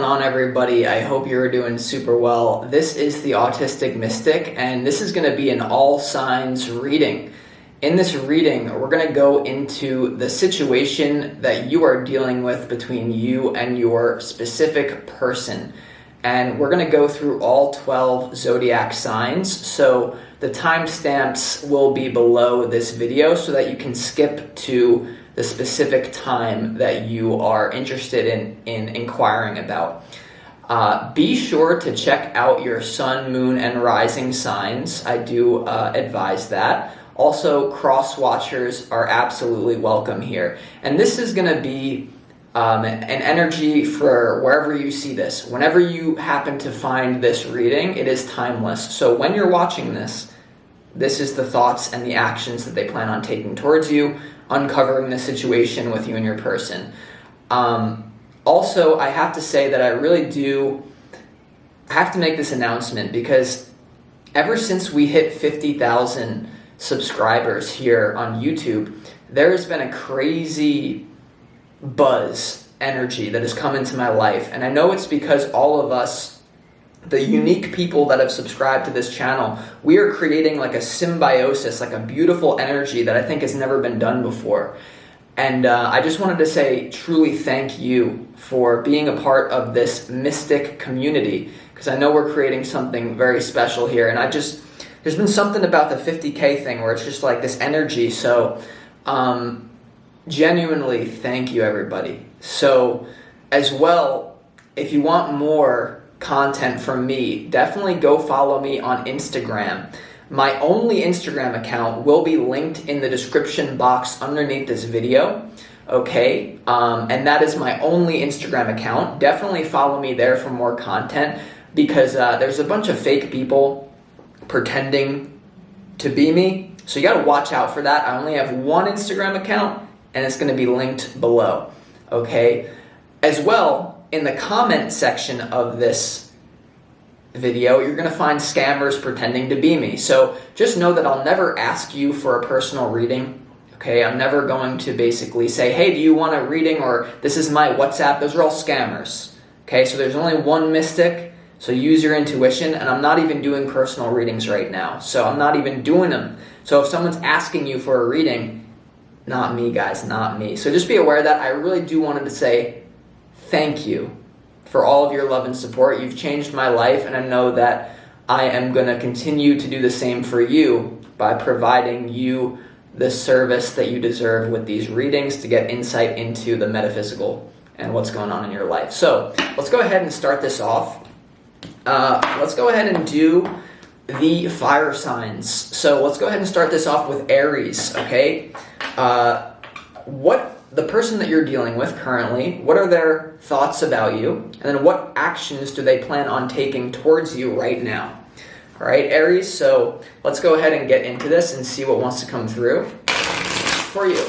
on, everybody? I hope you're doing super well. This is the Autistic Mystic, and this is going to be an all signs reading. In this reading, we're going to go into the situation that you are dealing with between you and your specific person. And we're going to go through all 12 zodiac signs. So the timestamps will be below this video so that you can skip to the specific time that you are interested in inquiring about. Be sure to check out your sun, moon, and rising signs. I do advise that. Also, cross watchers are absolutely welcome here. And this is going to be an energy for wherever you see this. Whenever you happen to find this reading, it is timeless. So when you're watching this, this is the thoughts and the actions that they plan on taking towards you, uncovering the situation with you and your person. Also, I have to say that I have to make this announcement because ever since we hit 50,000 subscribers here on YouTube, there has been a crazy buzz energy that has come into my life. And I know it's because all of us, the unique people that have subscribed to this channel, we are creating like a symbiosis, like a beautiful energy that I think has never been done before. And I just wanted to say truly thank you for being a part of this mystic community, because I know we're creating something very special here. And there's been something about the 50K thing where it's just like this energy. So genuinely thank you, everybody. So as well, if you want more content from me, definitely go follow me on Instagram. My only Instagram account will be linked in the description box underneath this video, okay? And that is my only Instagram account. Definitely follow me there for more content, because there's a bunch of fake people pretending to be me. So you gotta watch out for that. I only have one Instagram account, and it's gonna be linked below, okay? As well, in the comment section of this video, you're gonna find scammers pretending to be me. So just know that I'll never ask you for a personal reading, okay? I'm never going to basically say, hey, do you want a reading, or this is my WhatsApp. Those are all scammers, okay? So there's only one mystic, so use your intuition, and I'm not even doing personal readings right now. So I'm not even doing them. So if someone's asking you for a reading, not me, guys, not me. So just be aware of that. I really do wanted to say thank you for all of your love and support. You've changed my life, and I know that I am going to continue to do the same for you by providing you the service that you deserve with these readings to get insight into the metaphysical and what's going on in your life. So let's go ahead and start this off. Let's go ahead and do the fire signs. So let's go ahead and start this off with Aries, okay? The person that you're dealing with currently, what are their thoughts about you? And then what actions do they plan on taking towards you right now? All right, Aries, so let's go ahead and get into this and see what wants to come through for you.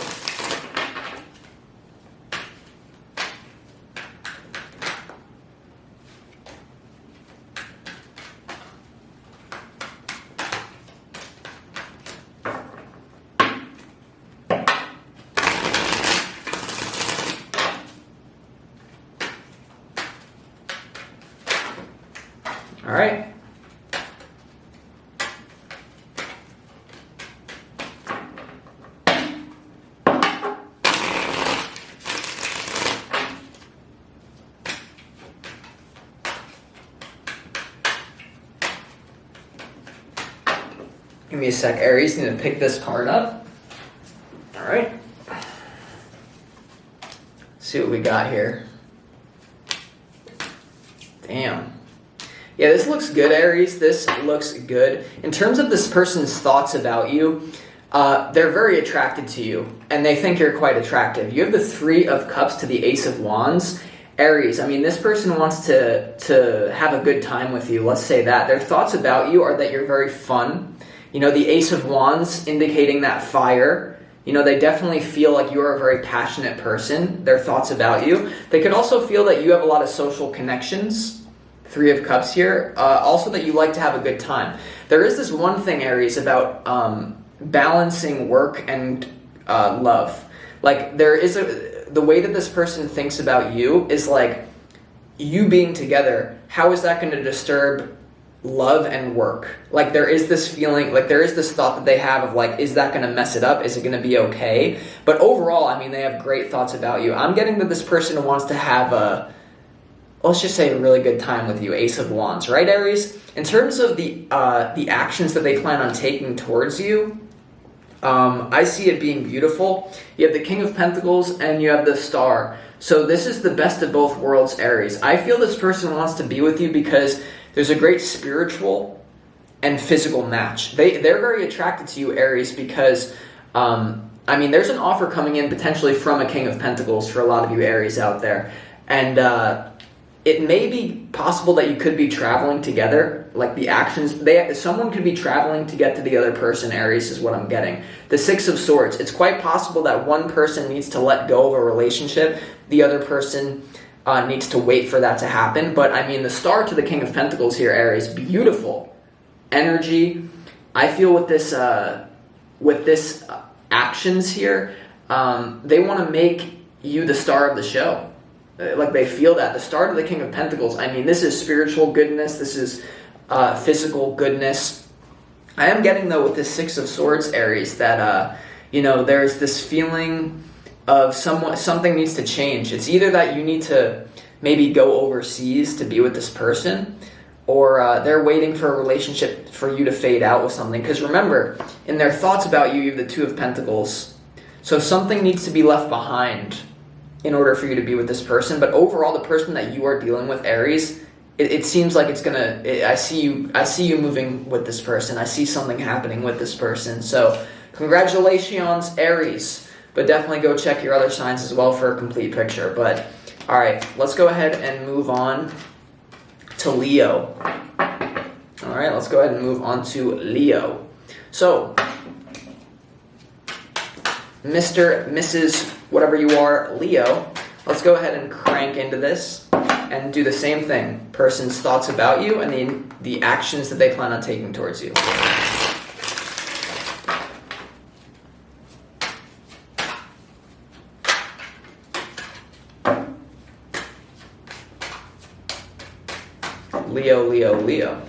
All right. Give me a sec, Aries. Need to pick this card up. All right. See what we got here. Damn. Yeah, this looks good, Aries. This looks good. In terms of this person's thoughts about you, they're very attracted to you, and they think you're quite attractive. You have the 3 of Cups to the Ace of Wands. Aries, I mean, this person wants to have a good time with you. Let's say that. Their thoughts about you are that you're very fun. You know, the Ace of Wands indicating that fire. You know, they definitely feel like you're a very passionate person. Their thoughts about you. They could also feel that you have a lot of social connections. 3 of Cups here. Also that you like to have a good time. There is this one thing, Aries, about balancing work and love. Like, there is the way that this person thinks about you is like, you being together, how is that going to disturb love and work? Like, there is this feeling, like there is this thought that they have of like, is that going to mess it up? Is it going to be okay? But overall, I mean, they have great thoughts about you. I'm getting that this person wants to have a, let's just say, a really good time with you. Ace of Wands, right, Aries? In terms of the actions that they plan on taking towards you, I see it being beautiful. You have the King of Pentacles and you have the Star. So this is the best of both worlds, Aries. I feel this person wants to be with you because there's a great spiritual and physical match. They're very attracted to you, Aries, because, I mean, there's an offer coming in potentially from a King of Pentacles for a lot of you Aries out there. And it may be possible that you could be traveling together, like the actions, someone could be traveling to get to the other person, Aries, is what I'm getting. The Six of Swords, it's quite possible that one person needs to let go of a relationship, the other person needs to wait for that to happen. But I mean, the Star to the King of Pentacles here, Aries, beautiful energy. I feel with this actions here, they want to make you the star of the show. Like, they feel that. The Star to the King of Pentacles, I mean, this is spiritual goodness. This is physical goodness. I am getting, though, with this Six of Swords, Aries, that, you know, there's this feeling of something needs to change. It's either that you need to maybe go overseas to be with this person, or they're waiting for a relationship for you to fade out with something. Because remember, in their thoughts about you, you have the Two of Pentacles. So something needs to be left behind in order for you to be with this person. But overall, the person that you are dealing with, Aries, it seems like it's gonna, I see you moving with this person. I see something happening with this person. So congratulations, Aries. But definitely go check your other signs as well for a complete picture. But all right, let's go ahead and move on to Leo. All right, let's go ahead and move on to Leo. So, Mr., Mrs., whatever you are, Leo, let's go ahead and crank into this and do the same thing. Person's thoughts about you and the actions that they plan on taking towards you. Leo, Leo, Leo.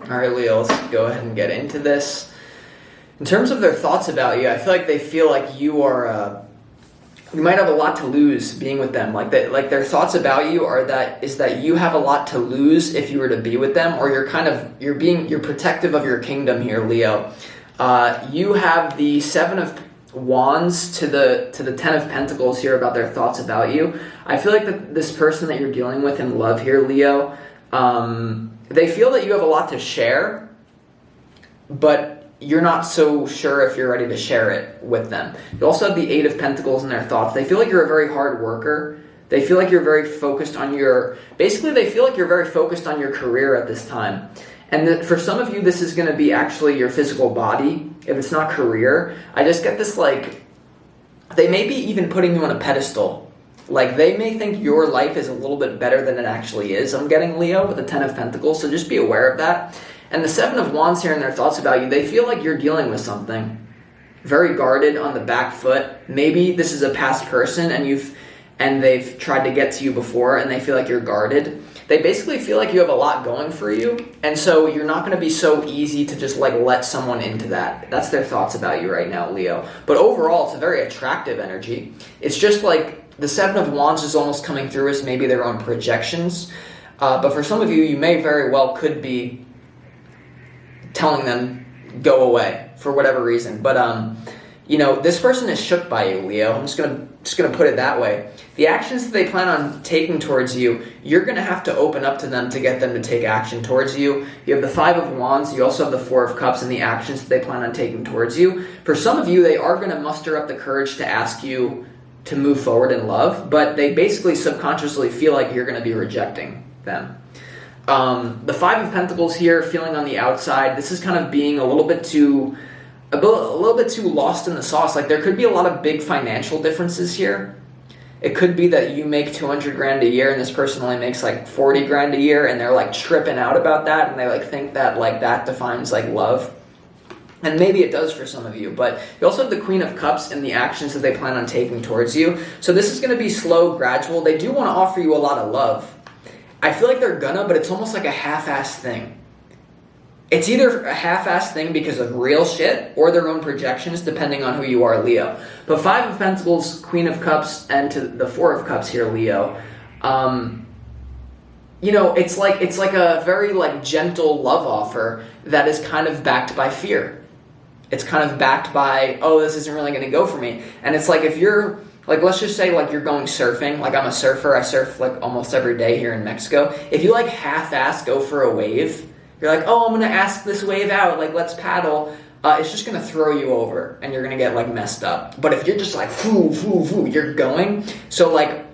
All right, Leo, let's go ahead and get into this. In terms of their thoughts about you, I feel like they feel like you are, you might have a lot to lose being with them. Like their thoughts about you is that you have a lot to lose if you were to be with them, or you're protective of your kingdom here, Leo. You have the Seven of Wands to the Ten of Pentacles here about their thoughts about you. I feel like this person that you're dealing with in love here, Leo, they feel that you have a lot to share, but you're not so sure if you're ready to share it with them. You also have the Eight of Pentacles in their thoughts. They feel like you're a very hard worker. They feel like you're very focused on they feel like you're very focused on your career at this time. And for some of you, this is going to be actually your physical body. If it's not career, I just get this, like, they may be even putting you on a pedestal. Like, they may think your life is a little bit better than it actually is. I'm getting, Leo, with the Ten of Pentacles, so just be aware of that. And the Seven of Wands here in their thoughts about you, they feel like you're dealing with something. Very guarded, on the back foot. Maybe this is a past person and they've tried to get to you before and they feel like you're guarded. They basically feel like you have a lot going for you, and so you're not going to be so easy to just like let someone into that. That's their thoughts about you right now, Leo. But overall, it's a very attractive energy. It's just like the Seven of Wands is almost coming through as maybe their own projections. But for some of you, you may very well could be telling them go away for whatever reason. But you know, this person is shook by you, Leo. I'm just gonna put it that way. The actions that they plan on taking towards you, you're gonna have to open up to them to get them to take action towards you. You have the 5 of Wands, you also have the 4 of Cups and the actions that they plan on taking towards you. For some of you, they are gonna muster up the courage to ask you to move forward in love, but they basically subconsciously feel like you're gonna be rejecting them. The 5 of Pentacles here, feeling on the outside, this is kind of being a little bit too lost in the sauce. Like there could be a lot of big financial differences here. It could be that you make 200 grand a year and this person only makes like 40 grand a year, and they're like tripping out about that, and they like think that like that defines like love. And maybe it does for some of you, but you also have the Queen of Cups and the actions that they plan on taking towards you. So this is going to be slow, gradual. They do want to offer you a lot of love. I feel like they're gonna, but it's almost like a half-assed thing. It's either a half-assed thing because of real shit or their own projections, depending on who you are, Leo. But 5 of Pentacles, Queen of Cups, and to the 4 of Cups here, Leo. You know, it's like a very like gentle love offer that is kind of backed by fear. It's kind of backed by, oh, this isn't really going to go for me. And it's like if you're, like, let's just say, like, you're going surfing. Like, I'm a surfer. I surf, like, almost every day here in Mexico. If you, like, half-ass go for a wave, you're like, oh, I'm going to ask this wave out. Like, let's paddle. It's just going to throw you over, and you're going to get, like, messed up. But if you're just like, foo, foo, foo, you're going. So, like,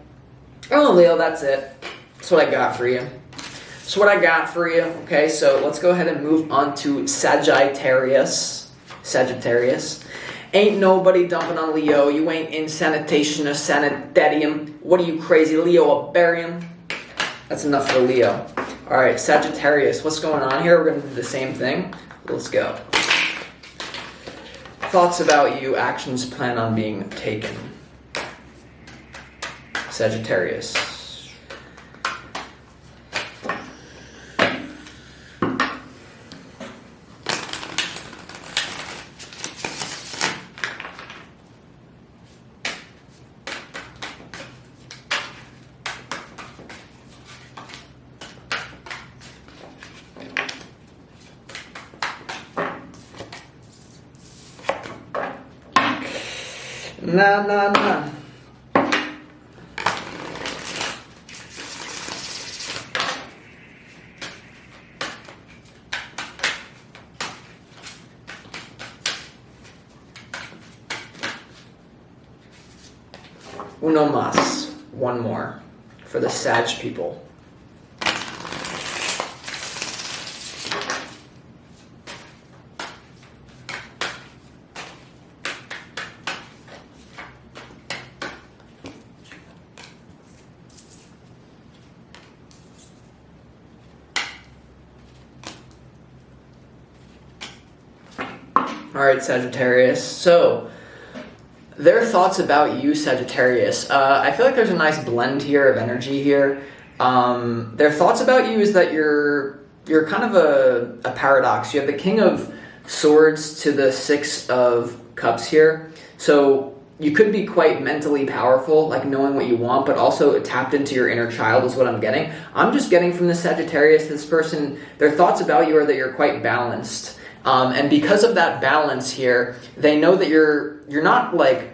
oh, Leo, that's it. That's what I got for you. That's what I got for you. Okay, so let's go ahead and move on to Sagittarius. Ain't nobody dumping on Leo. You ain't in sanitation or sanitarium. What are you, crazy, Leo, a barium? That's enough for Leo. All right, Sagittarius, what's going on here? We're going to do the same thing. Let's go. Thoughts about you, actions plan on being taken. Sagittarius. Nah. Uno más. One more for the Sag people. All right, Sagittarius. So, their thoughts about you, Sagittarius. I feel like there's a nice blend here of energy here. Their thoughts about you is that you're kind of a paradox. You have the King of Swords to the 6 of Cups here. So you could be quite mentally powerful, like knowing what you want, but also tapped into your inner child is what I'm getting. I'm just getting from the Sagittarius, this person, their thoughts about you are that you're quite balanced. And because of that balance here, they know that you're not like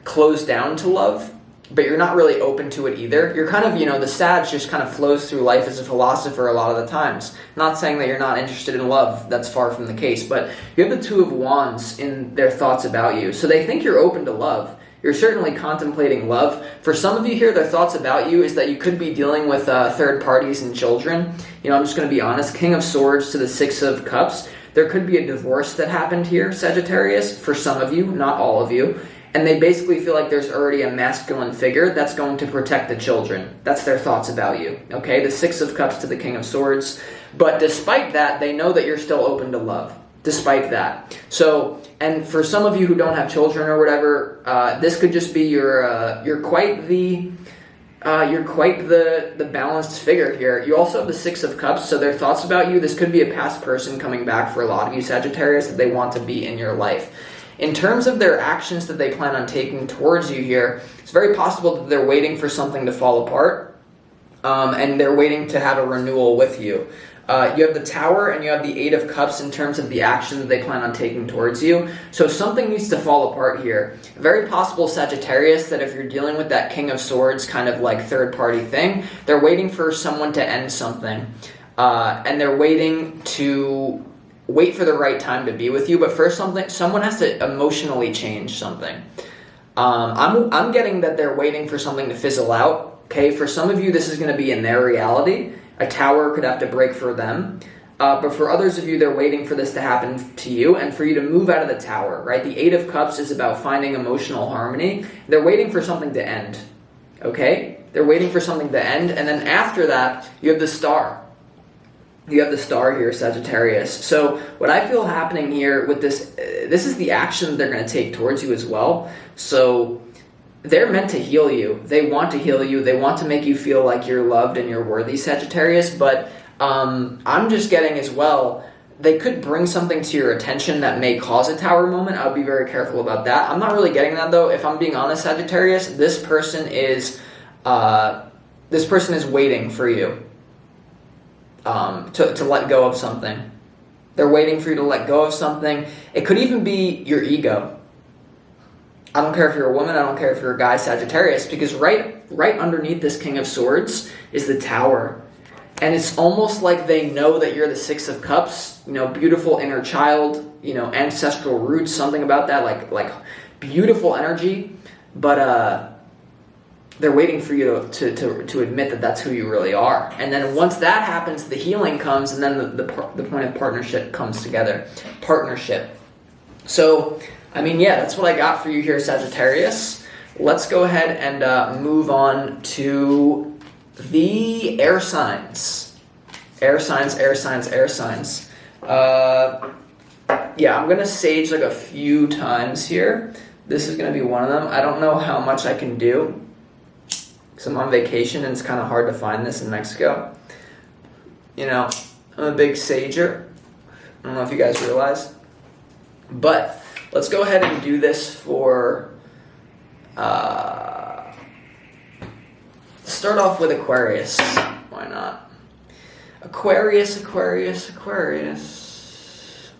closed down to love, but you're not really open to it either. You're kind of, you know, the Sag just kind of flows through life as a philosopher a lot of the times. Not saying that you're not interested in love, that's far from the case, but you have the 2 of Wands in their thoughts about you. So they think you're open to love. You're certainly contemplating love. For some of you here, their thoughts about you is that you could be dealing with third parties and children. You know, I'm just going to be honest. King of Swords to the 6 of Cups. There could be a divorce that happened here, Sagittarius, for some of you, not all of you. And they basically feel like there's already a masculine figure that's going to protect the children. That's their thoughts about you, okay? The 6 of Cups to the King of Swords. But despite that, they know that you're still open to love, despite that. So, and for some of you who don't have children or whatever, this could just be you're quite the balanced figure here. You also have the 6 of Cups, so their thoughts about you, this could be a past person coming back for a lot of you, Sagittarius, that they want to be in your life. In terms of their actions that they plan on taking towards you here, it's very possible that they're waiting for something to fall apart, and they're waiting to have a renewal with you. You have the Tower and you have the Eight of Cups in terms of the action that they plan on taking towards you. So something needs to fall apart here. Very possible, Sagittarius, that if you're dealing with that King of Swords kind of like third-party thing, they're waiting for someone to end something. And they're waiting for the right time to be with you. But first, someone has to emotionally change something. I'm getting that they're waiting for something to fizzle out. Okay, for some of you, this is going to be in their reality. A tower could have to break for them. But for others of you, they're waiting for this to happen to you and for you to move out of the Tower, right? The Eight of Cups is about finding emotional harmony. They're waiting for something to end, okay? They're waiting for something to end. And then after that, you have the Star. You have the Star here, Sagittarius. So what I feel happening here with this is the action that they're going to take towards you as well. So they're meant to heal you. They want to heal you. They want to make you feel like you're loved and you're worthy, Sagittarius. But I'm just getting as well, they could bring something to your attention that may cause a Tower moment. I would be very careful about that. I'm not really getting that, though. If I'm being honest, Sagittarius, this person is waiting for you to let go of something. They're waiting for you to let go of something. It could even be your ego. I don't care if you're a woman, I don't care if you're a guy, Sagittarius, because right underneath this King of Swords is the Tower. And it's almost like they know that you're the Six of Cups, you know, beautiful inner child, you know, ancestral roots, something about that, like beautiful energy, but they're waiting for you to admit that that's who you really are. And then once that happens, the healing comes, and then the point of partnership comes together. Partnership. So, I mean, yeah, that's what I got for you here, Sagittarius. Let's go ahead and move on to the air signs. Air signs, air signs, air signs. Yeah, I'm going to sage like a few times here. This is going to be one of them. I don't know how much I can do, because I'm on vacation and it's kind of hard to find this in Mexico. You know, I'm a big sager. I don't know if you guys realize. But let's go ahead and do this for, start off with Aquarius. Why not? Aquarius, Aquarius, Aquarius.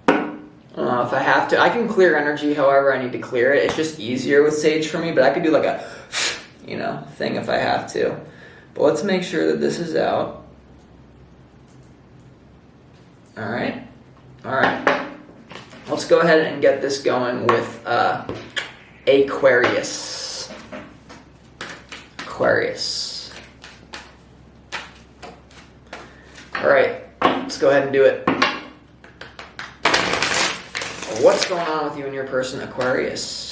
I don't know if I have to. I can clear energy however I need to clear it. It's just easier with Sage for me, but I could do like a, you know, thing if I have to. But let's make sure that this is out. All right. All right. Let's go ahead and get this going with Aquarius. Aquarius. All right, let's go ahead and do it. What's going on with you and your person, Aquarius?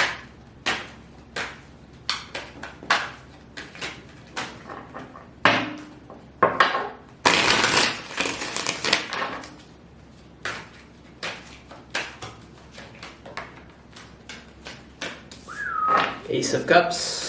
Ace of Cups.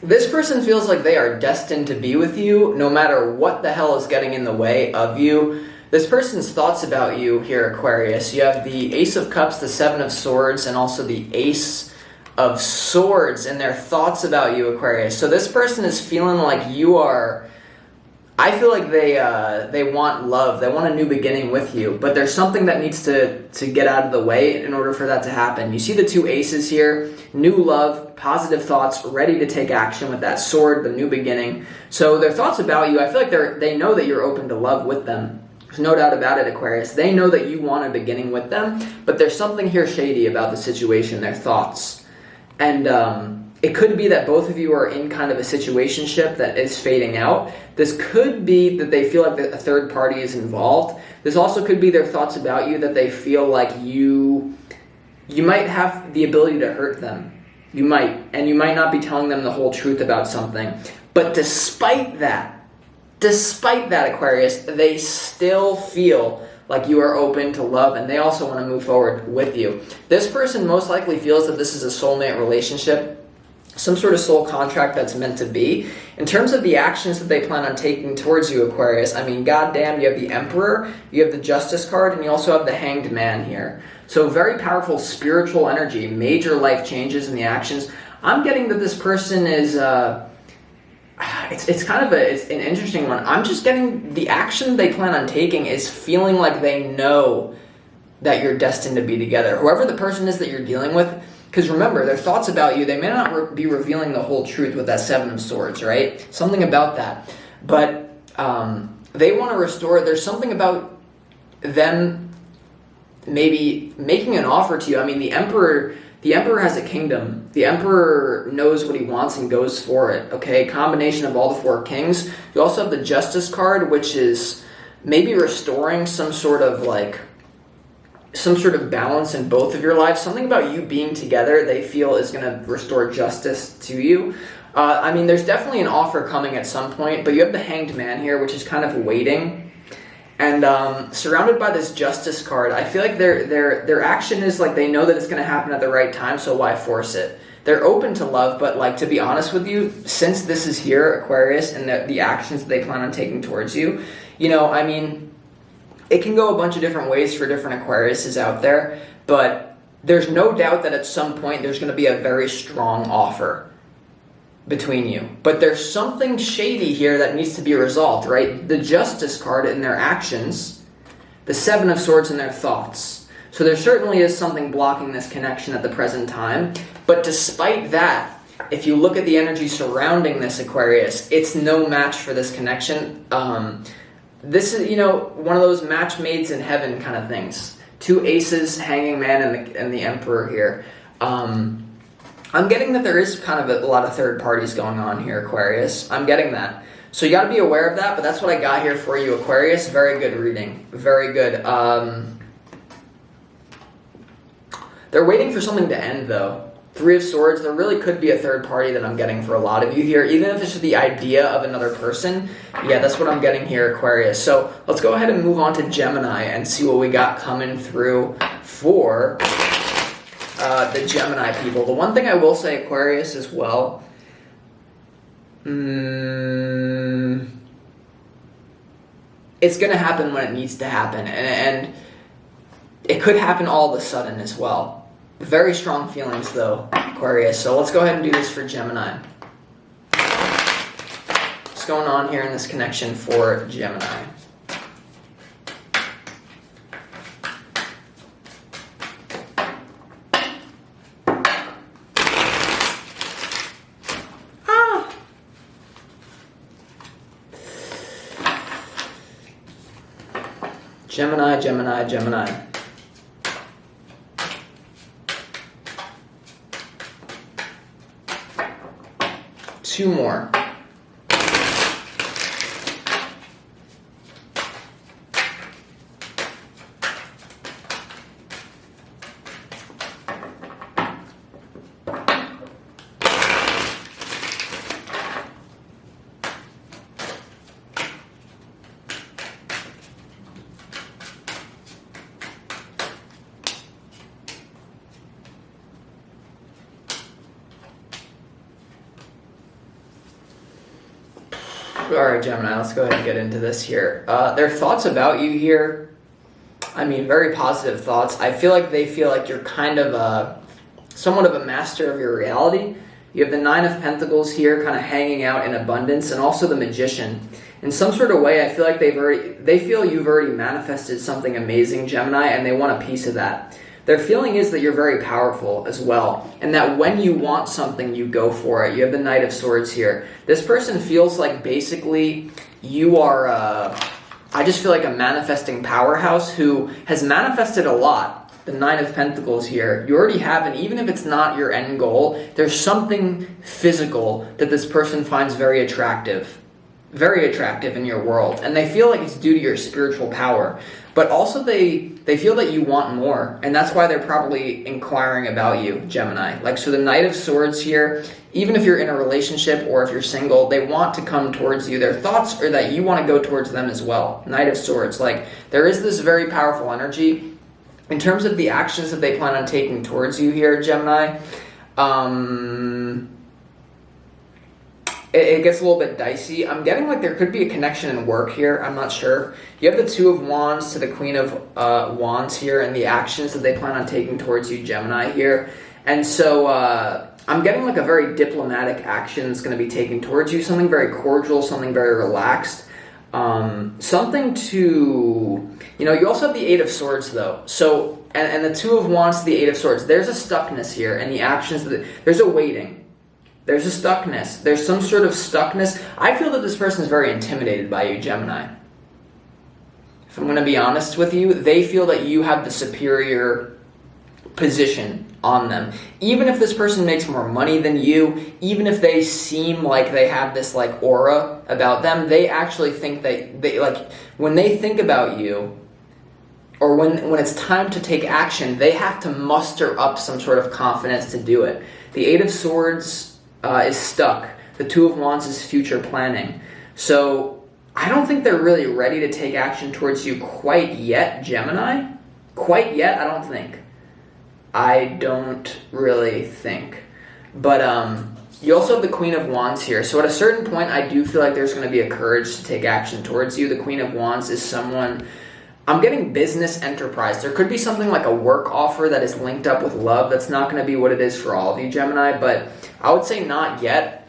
This person feels like they are destined to be with you no matter what the hell is getting in the way of you. This person's thoughts about you here, Aquarius. You have the Ace of Cups, the Seven of Swords, and also the Ace of Swords, and their thoughts about you, Aquarius. So this person is feeling like you are... I feel like they want love. They want a new beginning with you, but there's something that needs to get out of the way in order for that to happen. You see the two aces here, new love, positive thoughts, ready to take action with that sword, the new beginning. So their thoughts about you, I feel like they know that you're open to love with them. There's no doubt about it, Aquarius. They know that you want a beginning with them, but there's something here shady about the situation, their thoughts. And it could be that both of you are in kind of a situationship that is fading out. This could be that they feel like a third party is involved. This also could be their thoughts about you, that they feel like you might have the ability to hurt them. You might, and you might not be telling them the whole truth about something. But despite that, Aquarius, they still feel like you are open to love, and they also want to move forward with you. This person most likely feels that this is a soulmate relationship, some sort of soul contract that's meant to be. In terms of the actions that they plan on taking towards you, Aquarius, I mean, goddamn, you have the Emperor, you have the Justice card, and you also have the Hanged Man here. So very powerful spiritual energy, major life changes in the actions. I'm getting that this person is, it's kind of it's an interesting one. I'm just getting the action they plan on taking is feeling like they know that you're destined to be together. Whoever the person is that you're dealing with, because remember, their thoughts about you, they may not be revealing the whole truth with that Seven of Swords, right? Something about that. But they want to restore, there's something about them maybe making an offer to you. I mean, the Emperor has a kingdom. The Emperor knows what he wants and goes for it, okay? Combination of all the four kings. You also have the Justice card, which is maybe restoring some sort of balance in both of your lives. Something about you being together they feel is going to restore justice to you. I mean, there's definitely an offer coming at some point, but you have the Hanged Man here, which is kind of waiting. And surrounded by this Justice card, I feel like their action is like they know that it's going to happen at the right time, so why force it? They're open to love, but like, to be honest with you, since this is here, Aquarius, and the actions that they plan on taking towards you, you know, I mean, it can go a bunch of different ways for different Aquariuses out there, but there's no doubt that at some point there's going to be a very strong offer between you. But there's something shady here that needs to be resolved, right? The Justice card in their actions, the Seven of Swords in their thoughts. So there certainly is something blocking this connection at the present time. But despite that, if you look at the energy surrounding this Aquarius, it's no match for this connection. This is, you know, one of those match mades in heaven kind of things. Two aces, Hanging Man, and the Emperor here. I'm getting that there is kind of a lot of third parties going on here, Aquarius. I'm getting that. So you got to be aware of that, but that's what I got here for you, Aquarius. Very good reading. Very good. They're waiting for something to end, though. Three of Swords, there really could be a third party that I'm getting for a lot of you here, even if it's just the idea of another person. Yeah, that's what I'm getting here, Aquarius. So let's go ahead and move on to Gemini and see what we got coming through for the Gemini people. The one thing I will say, Aquarius, as well, it's going to happen when it needs to happen, and it could happen all of a sudden as well. Very strong feelings, though, Aquarius. So let's go ahead and do this for Gemini. What's going on here in this connection for Gemini? Gemini, Gemini, Gemini. Two more. Alright, Gemini, let's go ahead and get into this here. Their thoughts about you here, I mean, very positive thoughts. I feel like they feel like you're kind of somewhat of a master of your reality. You have the Nine of Pentacles here kind of hanging out in abundance, and also the Magician. In some sort of way, I feel like they feel you've already manifested something amazing, Gemini, and they want a piece of that. Their feeling is that you're very powerful as well, and that when you want something, you go for it. You have the Knight of Swords here. This person feels like basically you are, I just feel like a manifesting powerhouse who has manifested a lot. The Nine of Pentacles here. You already have, and even if it's not your end goal, there's something physical that this person finds very attractive. very attractive in your world, and they feel like it's due to your spiritual power, but also they feel that you want more, and that's why they're probably inquiring about you, Gemini. Like, so the Knight of Swords here, even if you're in a relationship or if you're single, they want to come towards you. Their thoughts are that you want to go towards them as well. Knight of Swords, like, there is this very powerful energy. In terms of the actions that they plan on taking towards you here, Gemini, it gets a little bit dicey. I'm getting like there could be a connection in work here. I'm not sure. You have the Two of Wands to the Queen of Wands here, and the actions that they plan on taking towards you, Gemini, here. And so I'm getting like a very diplomatic action that's going to be taken towards you, something very cordial, something very relaxed. Something to, you also have the Eight of Swords though. So, and the Two of Wands to the Eight of Swords. There's a stuckness here, and the actions, there's a waiting. There's a stuckness. There's some sort of stuckness. I feel that this person is very intimidated by you, Gemini. If I'm going to be honest with you, they feel that you have the superior position on them. Even if this person makes more money than you, even if they seem like they have this like aura about them, they actually think that they like when they think about you, or when it's time to take action, they have to muster up some sort of confidence to do it. The Eight of Swords is stuck. The Two of Wands is future planning. So I don't think they're really ready to take action towards you quite yet, Gemini. Quite yet, I don't think. I don't really think. But you also have the Queen of Wands here. So at a certain point, I do feel like there's going to be a courage to take action towards you. The Queen of Wands is someone, I'm getting business enterprise. There could be something like a work offer that is linked up with love. That's not going to be what it is for all of you, Gemini, but I would say not yet.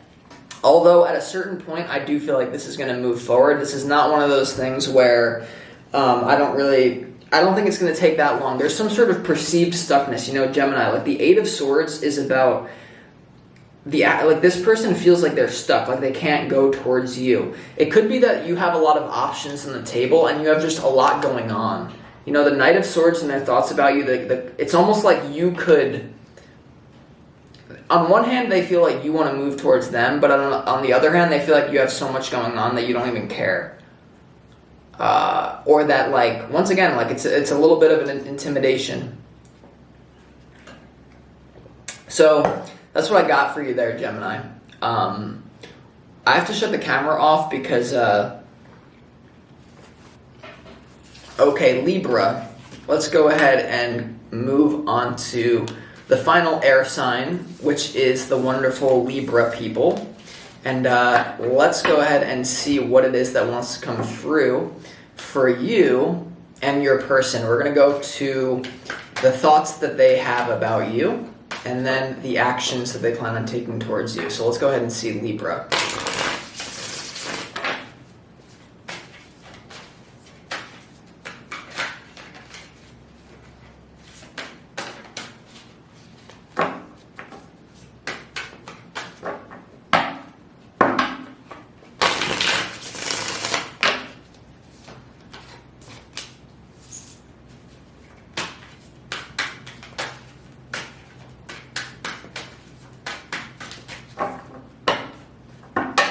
Although at a certain point, I do feel like this is going to move forward. This is not one of those things where I don't think it's going to take that long. There's some sort of perceived stuckness, Gemini. Like the Eight of Swords is about this person feels like they're stuck, like they can't go towards you. It could be that you have a lot of options on the table and you have just a lot going on. The Knight of Swords and their thoughts about you, it's almost like you could, on one hand, they feel like you want to move towards them, but on the other hand, they feel like you have so much going on that you don't even care. Or that, like, once again, like it's a little bit of an intimidation. So that's what I got for you there, Gemini. I have to shut the camera off because, okay, Libra. Let's go ahead and move on to the final air sign, which is the wonderful Libra people. And let's go ahead and see what it is that wants to come through for you and your person. We're going to go to the thoughts that they have about you, and then the actions that they plan on taking towards you. So let's go ahead and see Libra.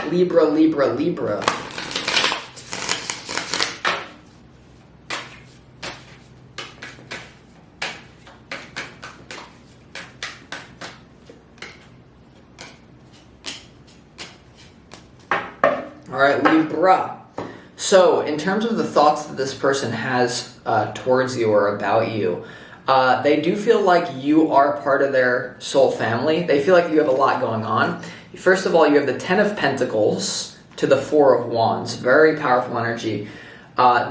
Libra, Libra, Libra. All right, Libra. So, in terms of the thoughts that this person has towards you or about you, they do feel like you are part of their soul family. They feel like you have a lot going on. First of all, you have the Ten of Pentacles to the Four of Wands. Very powerful energy.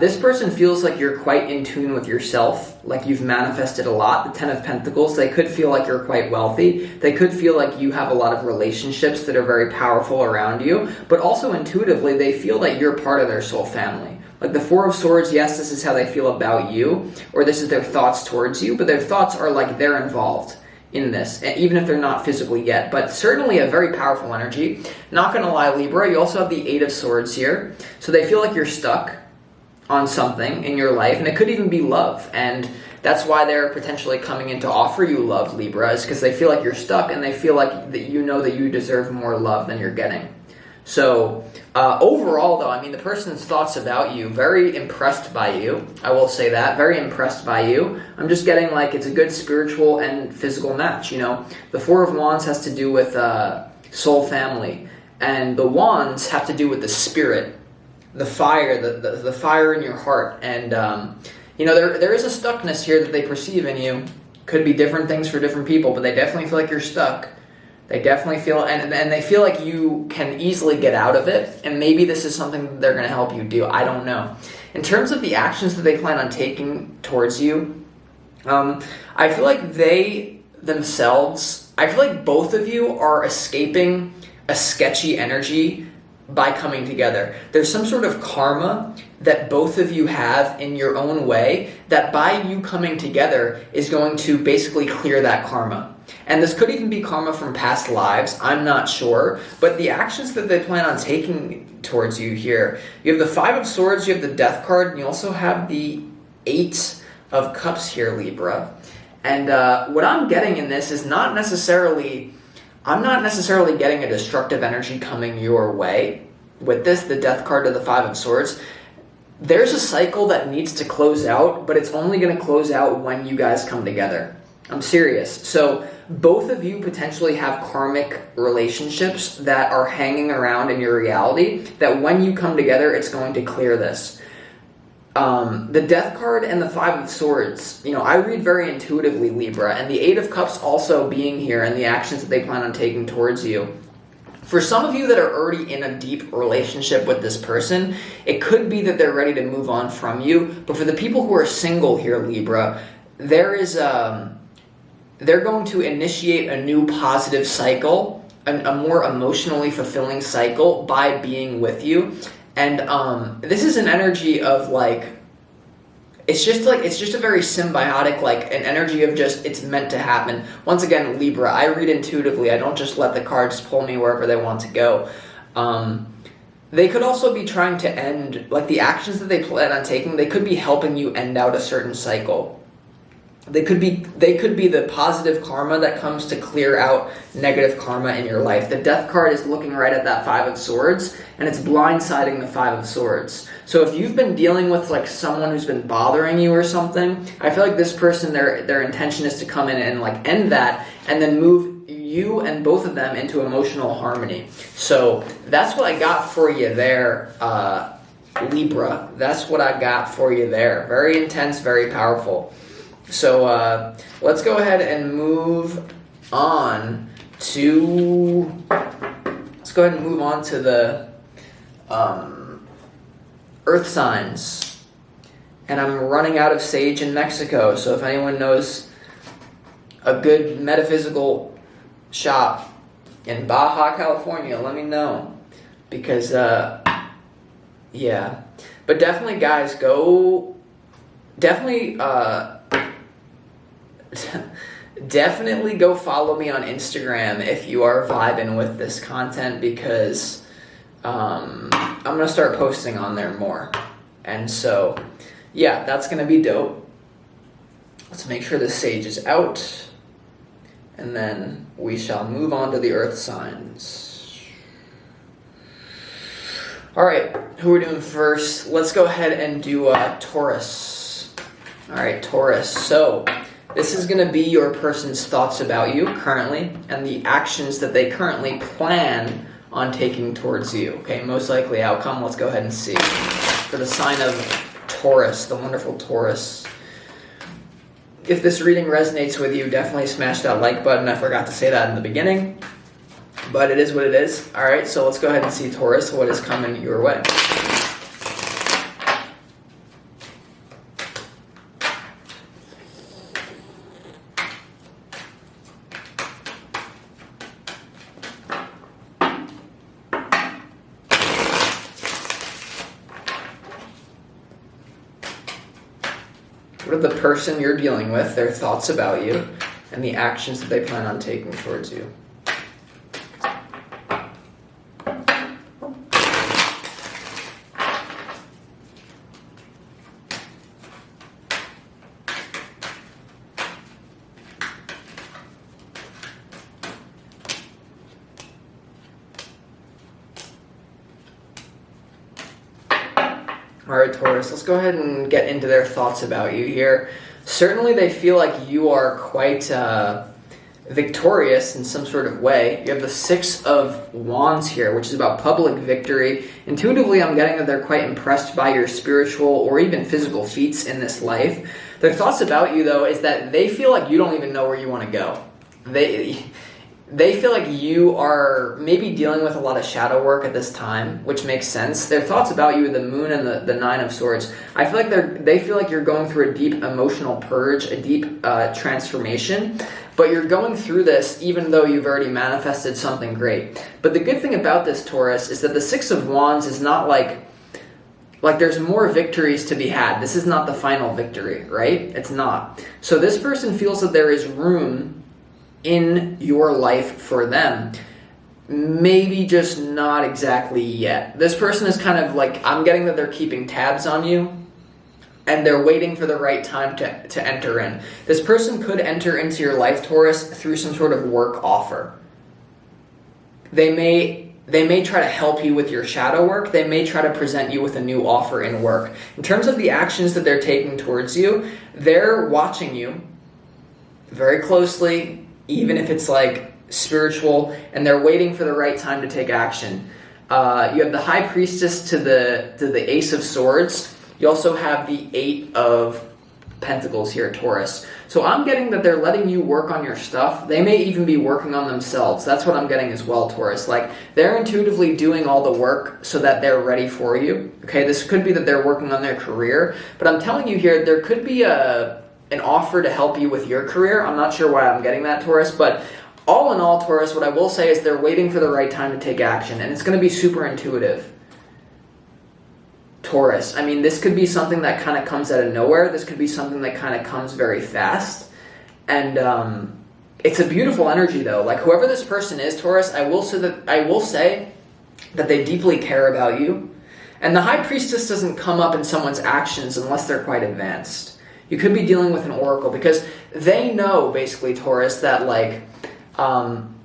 This person feels like you're quite in tune with yourself, like you've manifested a lot. The Ten of Pentacles, they could feel like you're quite wealthy. They could feel like you have a lot of relationships that are very powerful around you. But also intuitively, they feel that you're part of their soul family. Like the Four of Swords, yes, this is how they feel about you, or this is their thoughts towards you, but their thoughts are like they're involved in this, even if they're not physically yet, but certainly a very powerful energy. Not gonna lie, Libra, you also have the Eight of Swords here, so they feel like you're stuck on something in your life, and it could even be love, and that's why they're potentially coming in to offer you love, Libra, is because they feel like you're stuck, and they feel like that you know that you deserve more love than you're getting. So overall, though, I mean, the person's thoughts about you, very impressed by you. I will say that, very impressed by you. I'm just getting like it's a good spiritual and physical match, you know. The Four of Wands has to do with soul family, and the Wands have to do with the spirit, the fire, the fire in your heart. And, you know, there is a stuckness here that they perceive in you. Could be different things for different people, but they definitely feel like you're stuck. They definitely feel, and they feel like you can easily get out of it, and maybe this is something that they're going to help you do. I don't know. In terms of the actions that they plan on taking towards you, I feel like they themselves, I feel like both of you are escaping a sketchy energy by coming together. There's some sort of karma that both of you have in your own way that by you coming together is going to basically clear that karma. And this could even be karma from past lives, I'm not sure. But the actions that they plan on taking towards you here, you have the Five of Swords, you have the Death card, and you also have the Eight of Cups here, Libra. And what I'm getting in this is I'm not necessarily getting a destructive energy coming your way. With this, the Death card to the Five of Swords, there's a cycle that needs to close out, but it's only going to close out when you guys come together. I'm serious. So both of you potentially have karmic relationships that are hanging around in your reality that when you come together, it's going to clear this. The Death card and the Five of Swords, you know, I read very intuitively, Libra, and the Eight of Cups also being here and the actions that they plan on taking towards you. For some of you that are already in a deep relationship with this person, it could be that they're ready to move on from you. But for the people who are single here, Libra, they're going to initiate a new positive cycle, a more emotionally fulfilling cycle by being with you. And this is an energy of like, it's just a very symbiotic, like an energy of just, it's meant to happen. Once again, Libra, I read intuitively. I don't just let the cards pull me wherever they want to go. They could also be trying to end, like the actions that they plan on taking, they could be helping you end out a certain cycle. They could be the positive karma that comes to clear out negative karma in your life. The Death card is looking right at that Five of Swords, and it's blindsiding the Five of Swords. So if you've been dealing with like someone who's been bothering you or something, I feel like this person, their intention is to come in and like end that, and then move you and both of them into emotional harmony. So that's what I got for you there, Libra. That's what I got for you there. Very intense, very powerful. So let's go ahead and move on to the earth signs. And I'm running out of sage in Mexico, so if anyone knows a good metaphysical shop in Baja, California, let me know. Because, yeah. But definitely, guys, definitely go follow me on Instagram if you are vibing with this content, because I'm going to start posting on there more. And so, yeah, that's going to be dope. Let's make sure the sage is out, and then we shall move on to the earth signs. All right, who we're doing first? Let's go ahead and do Taurus. All right, Taurus. So this is going to be your person's thoughts about you currently and the actions that they currently plan on taking towards you. Okay, most likely outcome. Let's go ahead and see. For the sign of Taurus, the wonderful Taurus. If this reading resonates with you, definitely smash that like button. I forgot to say that in the beginning, but it is what it is. All right, so let's go ahead and see, Taurus, what is coming your way. What are the person you're dealing with, their thoughts about you, and the actions that they plan on taking towards you? All right, Taurus, let's go ahead and get into their thoughts about you here. Certainly they feel like you are quite victorious in some sort of way. You have the Six of Wands here, which is about public victory. Intuitively, I'm getting that they're quite impressed by your spiritual or even physical feats in this life. Their thoughts about you, though, is that they feel like you don't even know where you want to go. They feel like you are maybe dealing with a lot of shadow work at this time, which makes sense. Their thoughts about you, the Moon and the Nine of Swords, I feel like they feel like you're going through a deep emotional purge, a deep transformation. But you're going through this even though you've already manifested something great. But the good thing about this, Taurus, is that the Six of Wands is not like there's more victories to be had. This is not the final victory, right? It's not. So this person feels that there is room in your life for them. Maybe just not exactly yet. This person is kind of like, I'm getting that they're keeping tabs on you, and they're waiting for the right time to enter in. This person could enter into your life, Taurus, through some sort of work offer. They may try to help you with your shadow work. They may try to present you with a new offer in work. In terms of the actions that they're taking towards you, they're watching you very closely, even if it's like spiritual, and they're waiting for the right time to take action. You have the High Priestess to the Ace of Swords. You also have the Eight of Pentacles here, Taurus. So I'm getting that they're letting you work on your stuff. They may even be working on themselves. That's what I'm getting as well, Taurus. Like, they're intuitively doing all the work so that they're ready for you. Okay, this could be that they're working on their career. But I'm telling you here, there could be an offer to help you with your career. I'm not sure why I'm getting that, Taurus. But all in all, Taurus, what I will say is they're waiting for the right time to take action. And it's going to be super intuitive. Taurus. I mean, this could be something that kind of comes out of nowhere. This could be something that kind of comes very fast. And it's a beautiful energy, though. Like, whoever this person is, Taurus, I will say that they deeply care about you. And the High Priestess doesn't come up in someone's actions unless they're quite advanced. You could be dealing with an oracle because they know, basically, Taurus, that, like,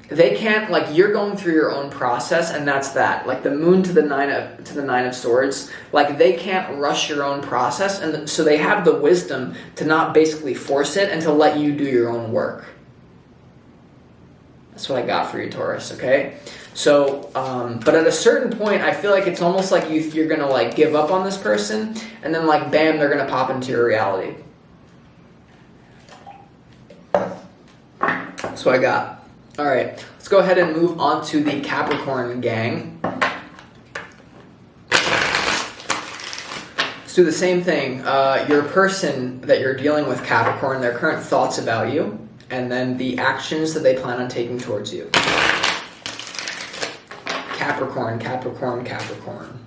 they can't, like, you're going through your own process, and that's that. Like, the Moon to the Nine of Swords, like, they can't rush your own process, and so they have the wisdom to not basically force it and to let you do your own work. That's what I got for you, Taurus, okay? So, but at a certain point, I feel like it's almost like you're going to, like, give up on this person, and then, like, bam, they're going to pop into your reality. That's what I got. All right, let's go ahead and move on to the Capricorn gang. Let's do the same thing. Your person that you're dealing with, Capricorn, their current thoughts about you, and then the actions that they plan on taking towards you. Capricorn, Capricorn, Capricorn.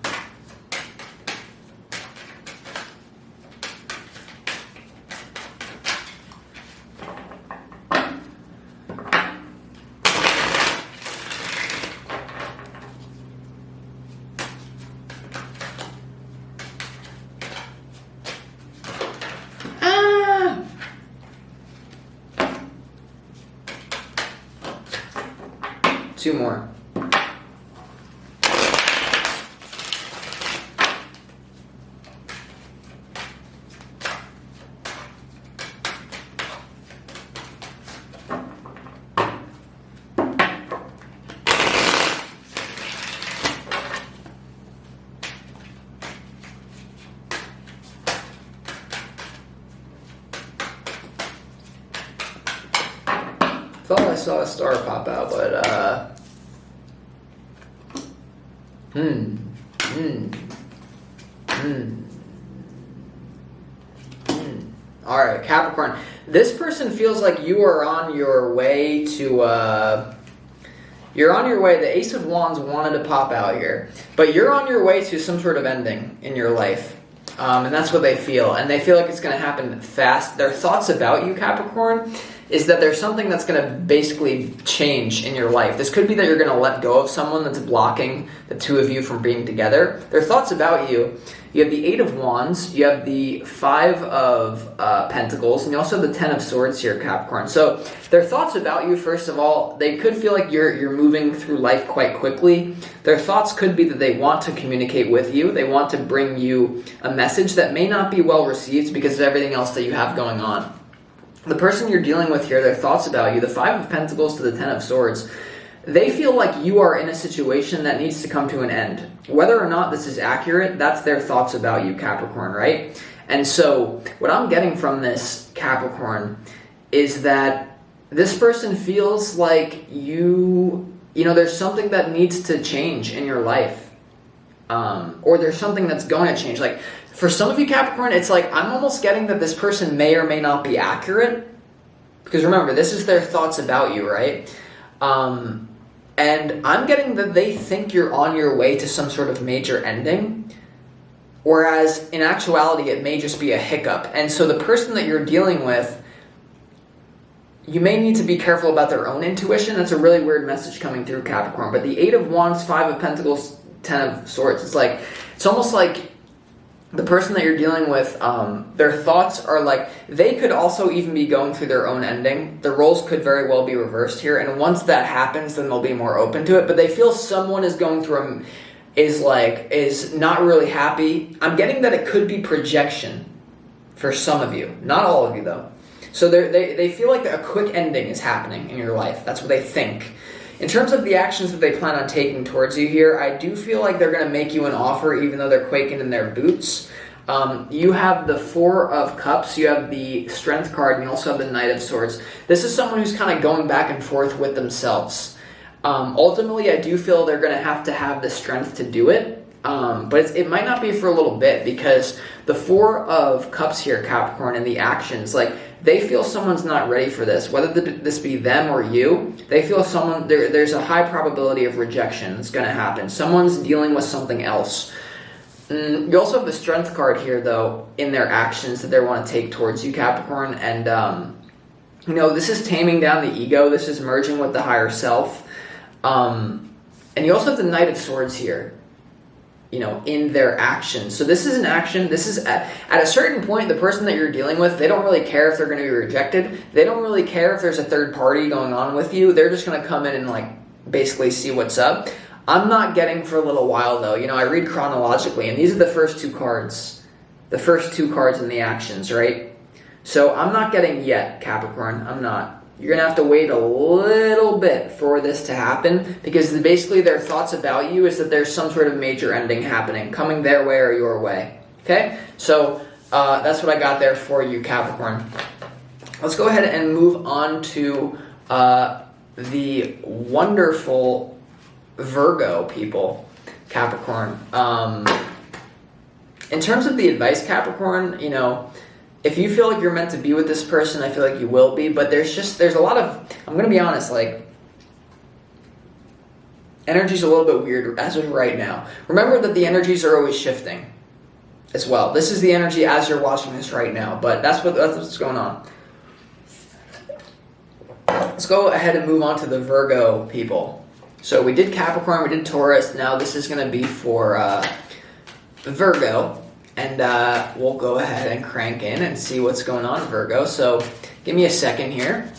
Two more. Thought I saw a star pop out, but All right, Capricorn. This person feels like you are on your way to, you're on your way. The Ace of Wands wanted to pop out here, but you're on your way to some sort of ending in your life. And that's what they feel. And they feel like it's going to happen fast. Their thoughts about you, Capricorn, is that there's something that's going to basically change in your life. This could be that you're going to let go of someone that's blocking the two of you from being together. Their thoughts about you You have the 8 of Wands, you have the 5 of Pentacles, and you also have the 10 of Swords here, Capricorn. So their thoughts about you, first of all, they could feel like you're moving through life quite quickly. Their thoughts could be that they want to communicate with you. They want to bring you a message that may not be well received because of everything else that you have going on. The person you're dealing with here, their thoughts about you, the 5 of Pentacles to the 10 of Swords, they feel like you are in a situation that needs to come to an end. Whether or not this is accurate, that's their thoughts about you, Capricorn, right? And so what I'm getting from this, Capricorn, is that this person feels like you know, there's something that needs to change in your life. Or there's something that's going to change. Like, for some of you, Capricorn, it's like, I'm almost getting that this person may or may not be accurate. Because remember, this is their thoughts about you, right? And I'm getting that they think you're on your way to some sort of major ending, whereas in actuality, it may just be a hiccup. And so the person that you're dealing with, you may need to be careful about their own intuition. That's a really weird message coming through, Capricorn. But the 8 of Wands, 5 of Pentacles, 10 of Swords, it's almost like the person that you're dealing with, their thoughts are like, they could also even be going through their own ending. The roles could very well be reversed here. And once that happens, then they'll be more open to it. But they feel someone is going through, is not really happy. I'm getting that it could be projection for some of you. Not all of you, though. So they feel like a quick ending is happening in your life. That's what they think. In terms of the actions that they plan on taking towards you here, I do feel like they're going to make you an offer even though they're quaking in their boots. You have the 4 of Cups, you have the Strength card, and you also have the Knight of Swords. This is someone who's kind of going back and forth with themselves. Ultimately, I do feel they're going to have the strength to do it, but it might not be for a little bit, because the 4 of Cups here, Capricorn, and the actions, like, they feel someone's not ready for this. Whether this be them or you, they feel there's a high probability of rejection that's going to happen. Someone's dealing with something else. You also have the Strength card here, though, in their actions that they want to take towards you, Capricorn. And, you know, this is taming down the ego. This is merging with the higher self. And you also have the Knight of Swords here, you know, in their actions. So this is an action. This is at a certain point, the person that you're dealing with, they don't really care if they're going to be rejected. They don't really care if there's a third party going on with you. They're just going to come in and, like, basically see what's up. I'm not getting for a little while, though. You know, I read chronologically, and these are the first 2 cards. The first 2 cards in the actions, right? So I'm not getting yet, Capricorn. I'm not. You're going to have to wait a little bit for this to happen, because basically their thoughts about you is that there's some sort of major ending happening, coming their way or your way. Okay? So that's what I got there for you, Capricorn. Let's go ahead and move on to the wonderful Virgo people, Capricorn. In terms of the advice, Capricorn, you know, if you feel like you're meant to be with this person, I feel like you will be, but there's a lot of, I'm going to be honest, like, energy's a little bit weird as of right now. Remember that the energies are always shifting as well. This is the energy as you're watching this right now, but that's what's going on. Let's go ahead and move on to the Virgo people. So we did Capricorn, we did Taurus, now this is going to be for Virgo. And we'll go ahead and crank in and see what's going on, Virgo. So give me a second here.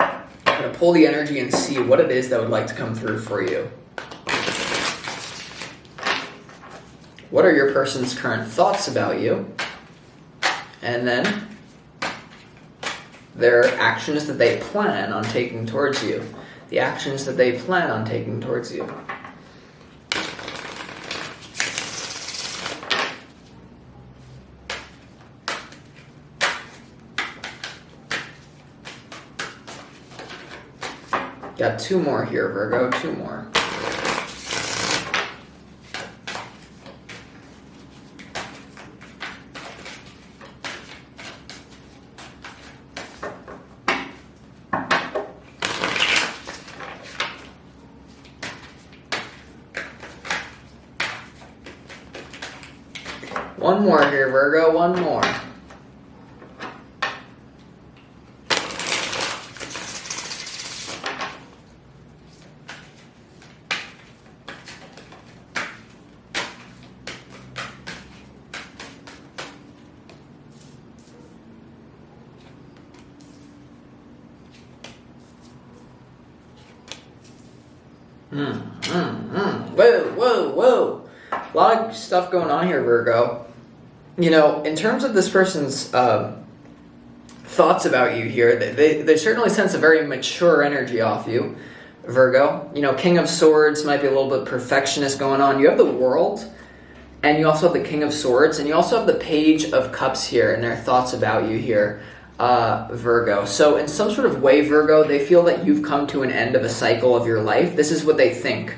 I'm going to pull the energy and see what it is that would like to come through for you. What are your person's current thoughts about you? And then their actions that they plan on taking towards you. The actions that they plan on taking towards you. Got 2 more here, Virgo, 2 more. One more here, Virgo, one more. Whoa, whoa, whoa. A lot of stuff going on here, Virgo. You know, in terms of this person's thoughts about you here, they certainly sense a very mature energy off you, Virgo. You know, King of Swords might be a little bit perfectionist going on. You have the World, and you also have the King of Swords, and you also have the Page of Cups here, and their thoughts about you here, Virgo. So in some sort of way, Virgo, they feel that you've come to an end of a cycle of your life. This is what they think.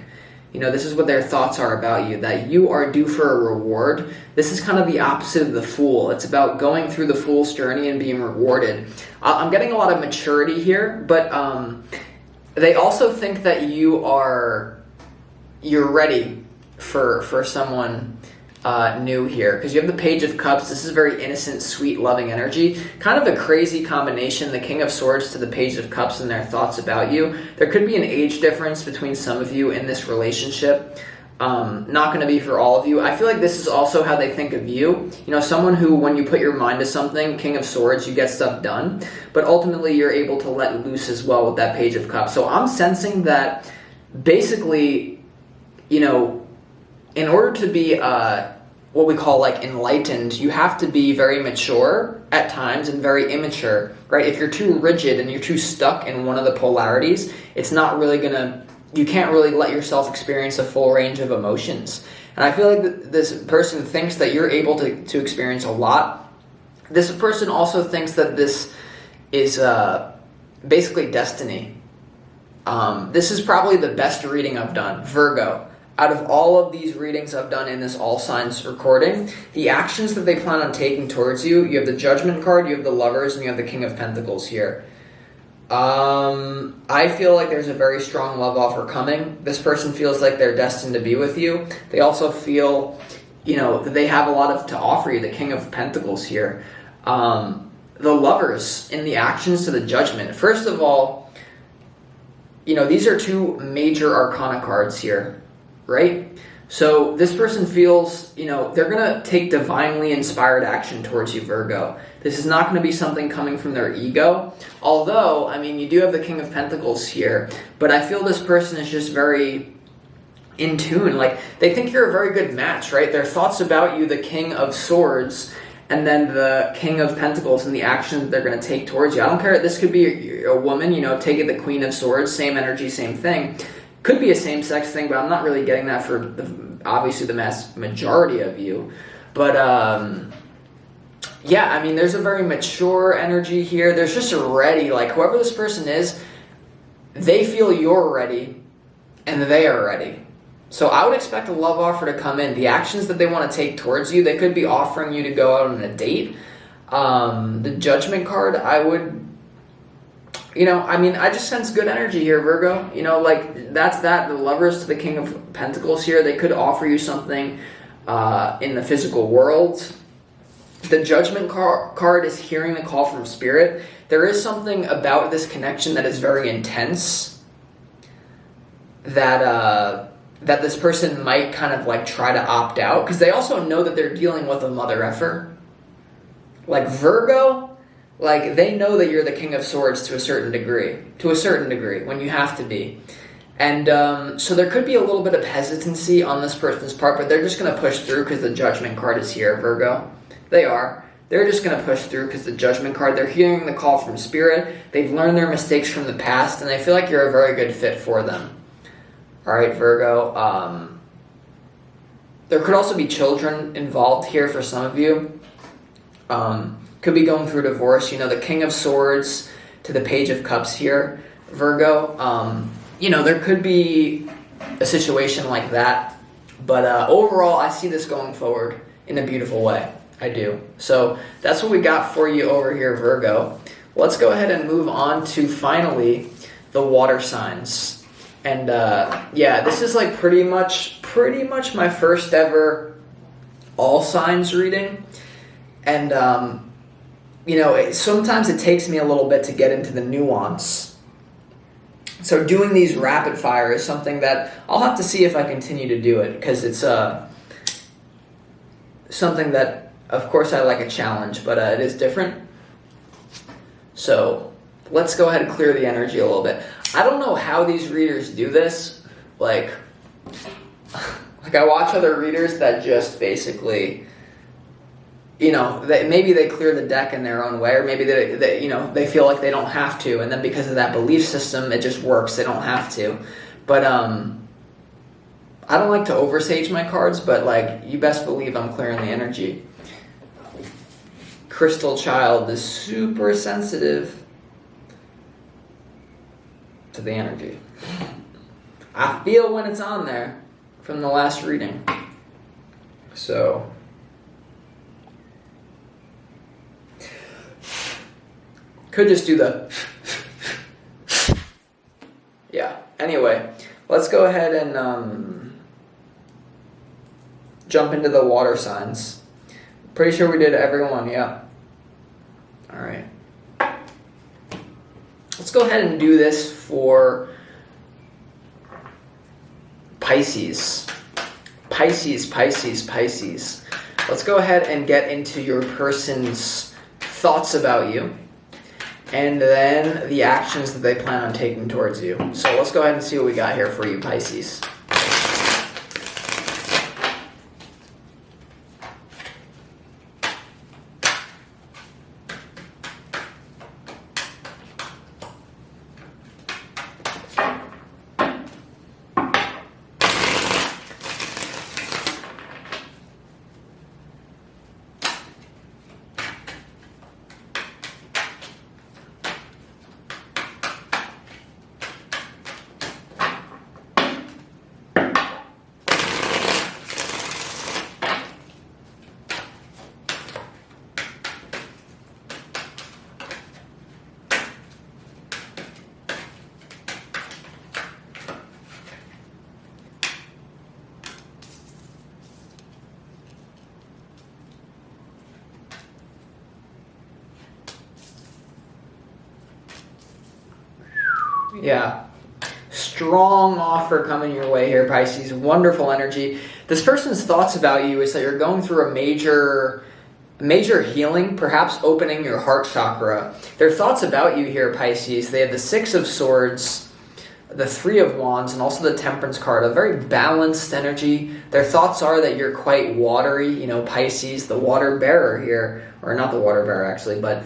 You know, this is what their thoughts are about you, that you are due for a reward. This is kind of the opposite of the Fool. It's about going through the Fool's journey and being rewarded. I'm getting a lot of maturity here, but they also think that you're ready for someone new here, because you have the Page of Cups. This is very innocent, sweet, loving energy. Kind of a crazy combination, the King of Swords to the Page of Cups and their thoughts about you. There could be an age difference between some of you in this relationship. Not going to be for all of you. I feel like this is also how they think of you. You know, someone who, when you put your mind to something, King of Swords, you get stuff done, but ultimately you're able to let loose as well with that Page of Cups. So I'm sensing that basically, you know, in order to be what we call like enlightened, you have to be very mature at times and very immature, right? If you're too rigid and you're too stuck in one of the polarities, it's not really you can't really let yourself experience a full range of emotions. And I feel like this person thinks that you're able to experience a lot. This person also thinks that this is basically destiny. This is probably the best reading I've done, Virgo. Out of all of these readings I've done in this All Signs recording, the actions that they plan on taking towards you, you have the Judgment card, you have the Lovers, and you have the King of Pentacles here. I feel like there's a very strong love offer coming. This person feels like they're destined to be with you. They also feel, you know, that they have a lot to offer you, the King of Pentacles here. The Lovers in the actions to the Judgment. First of all, you know, these are two major Arcana cards here, right? So this person feels, you know, they're going to take divinely inspired action towards you, Virgo. This is not going to be something coming from their ego. Although, I mean, you do have the King of Pentacles here, but I feel this person is just very in tune. Like, they think you're a very good match, right? Their thoughts about you, the King of Swords, and then the King of Pentacles and the action that they're going to take towards you. I don't care. This could be a woman, you know, taking the Queen of Swords, same energy, same thing. Could be a same-sex thing, but I'm not really getting that for obviously the majority of you. But yeah, I mean, there's a very mature energy here. There's just a ready, like whoever this person is, they feel you're ready and they are ready. So I would expect a love offer to come in. The actions that they want to take towards you, they could be offering you to go out on a date. The Judgment card, I would, you know, I mean, I just sense good energy here, Virgo. You know, like, that's that. The Lovers to the King of Pentacles here, they could offer you something in the physical world. The Judgment card is hearing the call from Spirit. There is something about this connection that is very intense that this person might kind of like try to opt out, because they also know that they're dealing with a mother effer. Like Virgo, like they know that you're the King of Swords to a certain degree, when you have to be. And so there could be a little bit of hesitancy on this person's part, but they're just going to push through because the Judgment card is here, Virgo. They are. They're just going to push through because the Judgment card, they're hearing the call from Spirit. They've learned their mistakes from the past, and they feel like you're a very good fit for them. All right, Virgo. There could also be children involved here for some of you. Could be going through divorce. You know, the King of Swords to the Page of Cups here, Virgo. You know, there could be a situation like that. But overall, I see this going forward in a beautiful way. I do. So that's what we got for you over here, Virgo. Let's go ahead and move on to finally the water signs. And yeah, this is like pretty much my first ever all signs reading. And you know, sometimes it takes me a little bit to get into the nuance. So doing these rapid fire is something that I'll have to see if I continue to do it, because it's something that, of course, I like a challenge, but it is different. So let's go ahead and clear the energy a little bit. I don't know how these readers do this, Like I watch other readers that just basically, you know, maybe they clear the deck in their own way, or maybe they you know, they feel like they don't have to, and then because of that belief system, it just works. They don't have to. But I don't like to oversage my cards, but like, you best believe I'm clearing the energy. Crystal Child is super sensitive to the energy. I feel when it's on there from the last reading. So could just do the yeah. Anyway, let's go ahead and jump into the water signs. Pretty sure we did everyone, yeah. All right. Let's go ahead and do this for Pisces. Pisces. Let's go ahead and get into your person's thoughts about you, and then the actions that they plan on taking towards you. So let's go ahead and see what we got here for you, Pisces. Yeah. Strong offer coming your way here, Pisces. Wonderful energy. This person's thoughts about you is that you're going through a major healing, perhaps opening your heart chakra. Their thoughts about you here, Pisces, they have the Six of Swords, the Three of Wands, and also the Temperance card. A very balanced energy. Their thoughts are that you're quite watery, you know, Pisces, the water bearer here. Or not the water bearer, actually, but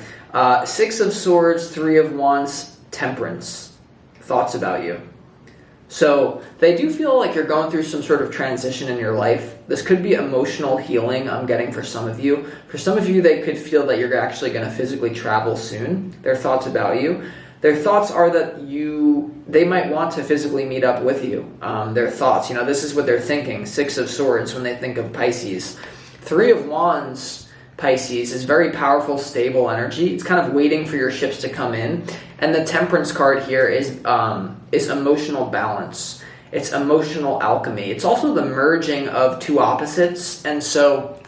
Six of Swords, Three of Wands, Temperance. Thoughts about you. So they do feel like you're going through some sort of transition in your life. This could be emotional healing I'm getting for some of you. For some of you, they could feel that you're actually going to physically travel soon. Their thoughts about you. Their thoughts are that they might want to physically meet up with you. Their thoughts, you know, this is what they're thinking. Six of Swords when they think of Pisces. Three of Wands, Pisces, is very powerful, stable energy. It's kind of waiting for your ships to come in. And the Temperance card here is emotional balance. It's emotional alchemy. It's also the merging of two opposites. And so,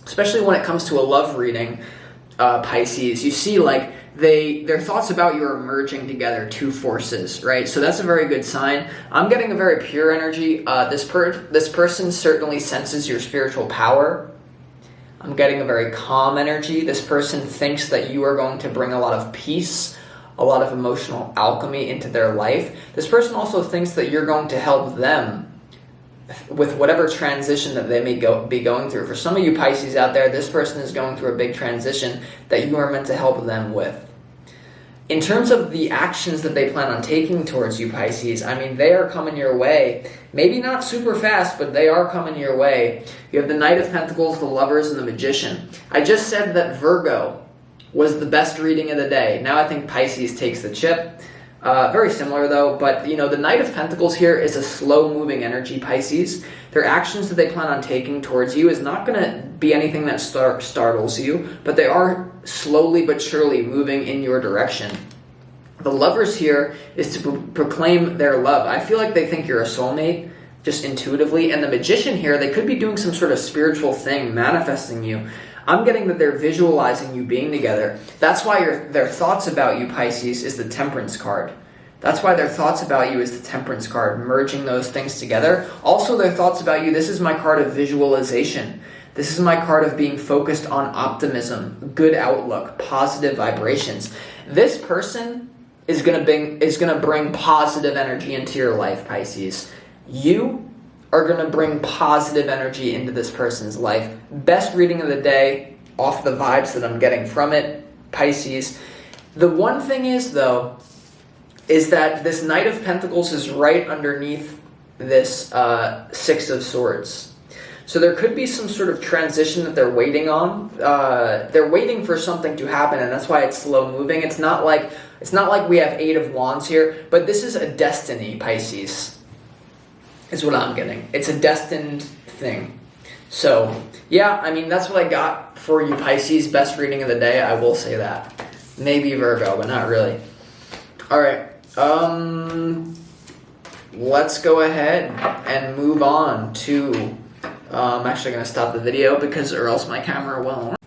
especially when it comes to a love reading, Pisces, you see like their thoughts about you are merging together, two forces, right? So that's a very good sign. I'm getting a very pure energy. This person certainly senses your spiritual power. I'm getting a very calm energy. This person thinks that you are going to bring a lot of peace, a lot of emotional alchemy into their life. This person also thinks that you're going to help them with whatever transition that they may be going through. For some of you Pisces out there, this person is going through a big transition that you are meant to help them with. In terms of the actions that they plan on taking towards you, Pisces, I mean, they are coming your way. Maybe not super fast, but they are coming your way. You have the Knight of Pentacles, the Lovers, and the Magician. I just said that Virgo was the best reading of the day. Now I think Pisces takes the chip. Very similar though, but you know, the Knight of Pentacles here is a slow-moving energy, Pisces. Their actions that they plan on taking towards you is not going to be anything that startles you, but they are slowly but surely moving in your direction. The Lovers here is to proclaim their love. I feel like they think you're a soulmate, just intuitively. And the Magician here, they could be doing some sort of spiritual thing, manifesting you. I'm getting that they're visualizing you being together. That's why their thoughts about you, Pisces, is the Temperance card. That's why their thoughts about you is the Temperance card, merging those things together. Also, their thoughts about you, this is my card of visualization. This is my card of being focused on optimism, good outlook, positive vibrations. This person is going to bring positive energy into your life, Pisces. you are going to bring positive energy into this person's life. Best reading of the day off the vibes that I'm getting from it, Pisces. The one thing is, though, is that this Knight of Pentacles is right underneath this Six of Swords. So there could be some sort of transition that they're waiting on. They're waiting for something to happen, and that's why it's slow moving. It's not like we have Eight of Wands here, but this is a destiny, Pisces, is what I'm getting. It's a destined thing. So, yeah, I mean, that's what I got for you, Pisces. Best reading of the day, I will say that. Maybe Virgo, but not really. All right. Let's go ahead and move on to... I'm actually going to stop the video or else my camera won't.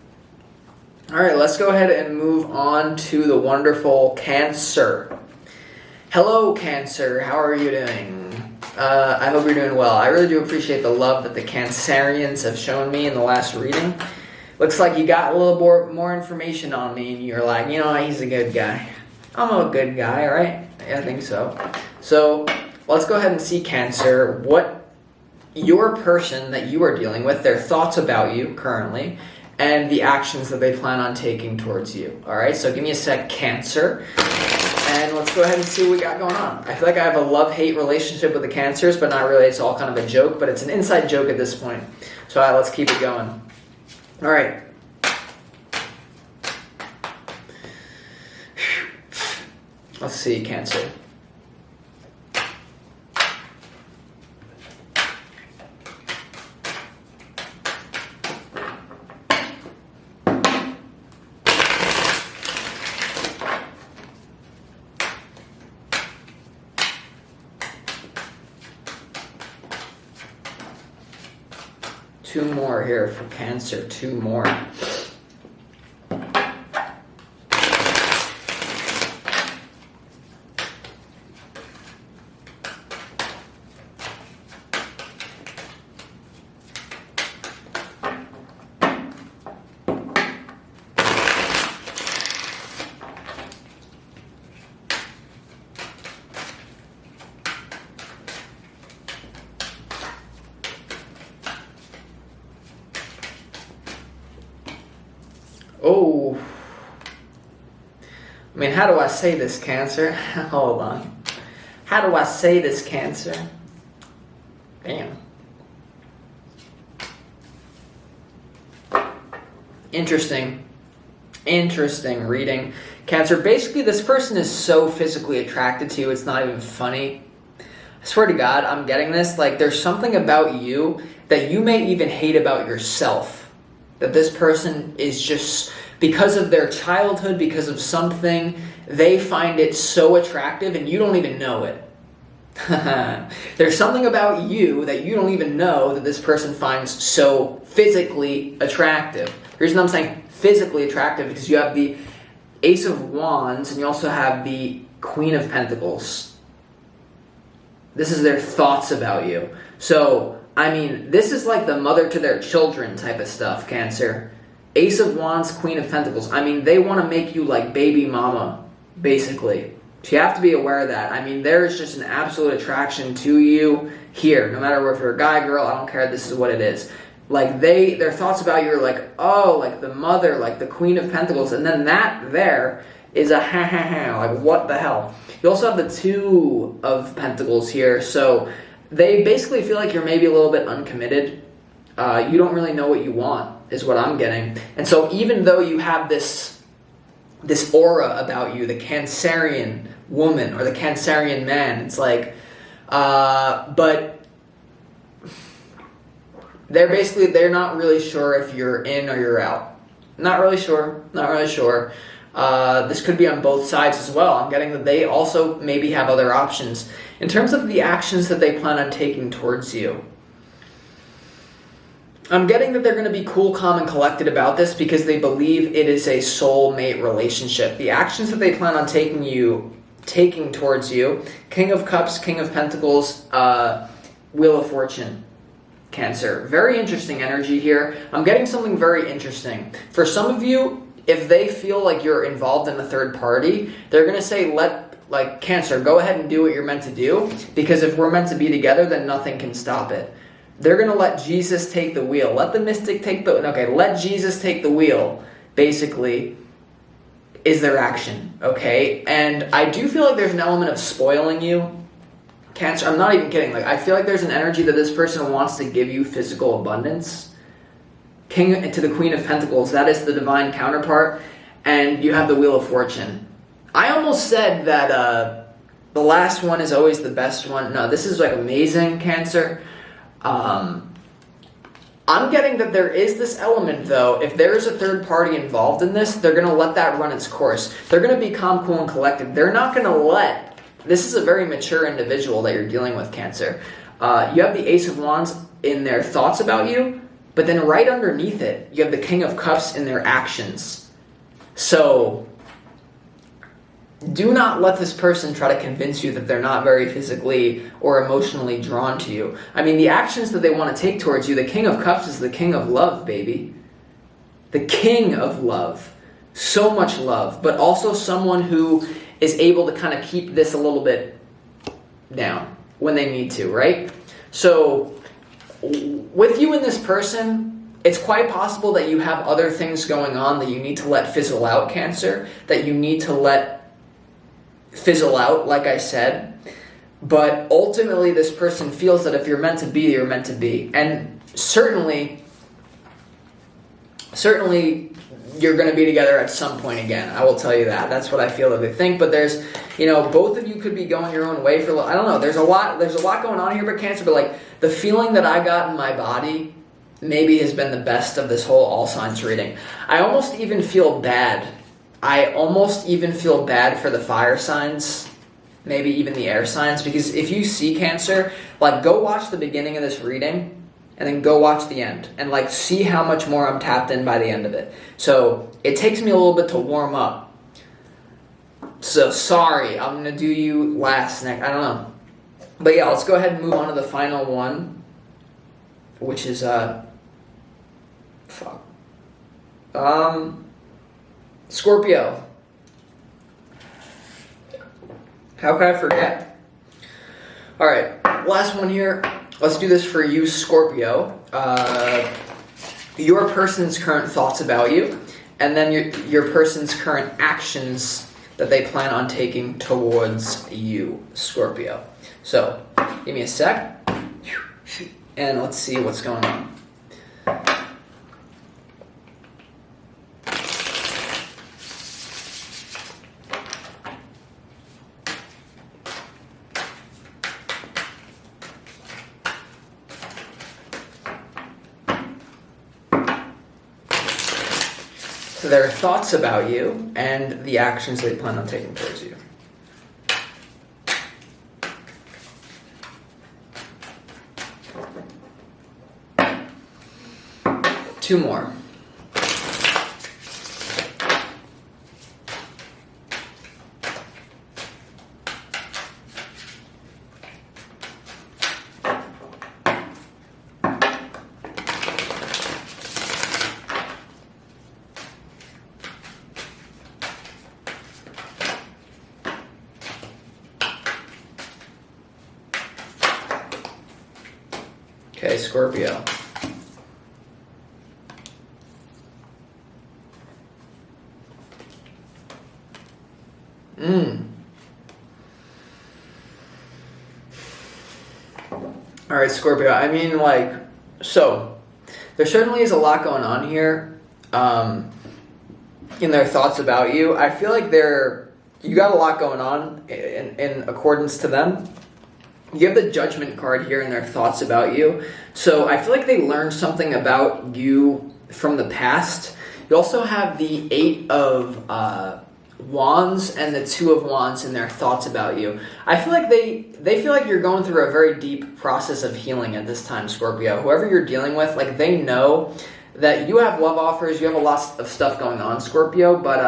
Alright, let's go ahead and move on to the wonderful Cancer. Hello, Cancer. How are you doing? I hope you're doing well. I really do appreciate the love that the Cancerians have shown me in the last reading. Looks like you got a little more information on me, and you're like, you know, he's a good guy. I'm a good guy, right? Yeah, I think so. So, let's go ahead and see, Cancer, what your person that you are dealing with, their thoughts about you currently, and the actions that they plan on taking towards you. Alright, so give me a sec, Cancer, and let's go ahead and see what we got going on. I feel like I have a love-hate relationship with the Cancers, but not really. It's all kind of a joke, but it's an inside joke at this point. So let's keep it going. Alright. Let's see, Cancer. Two more here for Cancer, two more. Oh, I mean, how do I say this, Cancer? Hold on. How do I say this, Cancer? Damn. Interesting reading. Cancer, basically this person is so physically attracted to you, it's not even funny. I swear to God, I'm getting this. Like, there's something about you that you may even hate about yourself. That this person is just, because of their childhood, because of something, they find it so attractive and you don't even know it. There's something about you that you don't even know that this person finds so physically attractive. The reason I'm saying physically attractive is because you have the Ace of Wands and you also have the Queen of Pentacles. This is their thoughts about you. So, I mean, this is like the mother to their children type of stuff, Cancer. Ace of Wands, Queen of Pentacles. I mean, they want to make you like baby mama, basically. So you have to be aware of that. I mean, there is just an absolute attraction to you here. No matter if you're a guy, girl, I don't care. This is what it is. Like, their thoughts about you are like, oh, like the mother, like the Queen of Pentacles. And then that there is a ha-ha-ha. Like, what the hell? You also have the Two of Pentacles here. So they basically feel like you're maybe a little bit uncommitted. You don't really know what you want, is what I'm getting. And so even though you have this aura about you, the Cancerian woman or the Cancerian man, it's like, but they're not really sure if you're in or you're out. Not really sure. This could be on both sides as well. I'm getting that they also maybe have other options. In terms of the actions that they plan on taking towards you, I'm getting that they're going to be cool, calm, and collected about this because they believe it is a soulmate relationship. The actions that they plan on taking towards you, King of Cups, King of Pentacles, Wheel of Fortune, Cancer. Very interesting energy here. I'm getting something very interesting. For some of you, if they feel like you're involved in a third party, they're going to say, let like, Cancer, go ahead and do what you're meant to do, because if we're meant to be together, then nothing can stop it. They're going to let Jesus take the wheel. Let the mystic take the... Okay, let Jesus take the wheel, basically, is their action, okay? And I do feel like there's an element of spoiling you, Cancer. I'm not even kidding. Like, I feel like there's an energy that this person wants to give you physical abundance. King to the Queen of Pentacles, that is the divine counterpart, and you have the Wheel of Fortune. I almost said that the last one is always the best one. No, this is like amazing, Cancer. I'm getting that there is this element, though. If there is a third party involved in this, they're going to let that run its course. They're going to be calm, cool, and collected. They're not going to let... This is a very mature individual that you're dealing with, Cancer. You have the Ace of Wands in their thoughts about you, but then right underneath it, you have the King of Cups in their actions. So... do not let this person try to convince you that they're not very physically or emotionally drawn to you. I mean, the actions that they want to take towards you, the King of Cups is the King of Love, baby. The King of Love. So much love, but also someone who is able to kind of keep this a little bit down when they need to, right? So, with you and this person, it's quite possible that you have other things going on that you need to let fizzle out, Cancer, that you need to let fizzle out, like I said, but ultimately this person feels that if you're meant to be, you're meant to be, and certainly you're going to be together at some point again. I will tell you that. That's what I feel that they think. But there's, both of you could be going your own way for. I don't know. There's a lot going on here, but Cancer. But like the feeling that I got in my body maybe has been the best of this whole all signs reading. I almost even feel bad. For the fire signs, maybe even the air signs, because if you see Cancer, like, go watch the beginning of this reading and then go watch the end and like see how much more I'm tapped in by the end of it. So it takes me a little bit to warm up. So sorry, I'm going to do you last next. I don't know. But yeah, let's go ahead and move on to the final one, which is, Scorpio. How could I forget? Alright, last one here. Let's do this for you, Scorpio. Your person's current thoughts about you, and then your person's current actions that they plan on taking towards you, Scorpio. So, give me a sec, and let's see what's going on. Their thoughts about you and the actions they plan on taking towards you. Two more. Okay, Scorpio. All right, Scorpio. I mean, like, so there certainly is a lot going on here in their thoughts about you. I feel like you got a lot going on in accordance to them. You have the Judgment card here in their thoughts about you. So I feel like they learned something about you from the past. You also have the Eight of Wands and the Two of Wands in their thoughts about you. I feel like they feel like you're going through a very deep process of healing at this time, Scorpio. Whoever you're dealing with, like, they know that you have love offers, you have a lot of stuff going on, Scorpio, but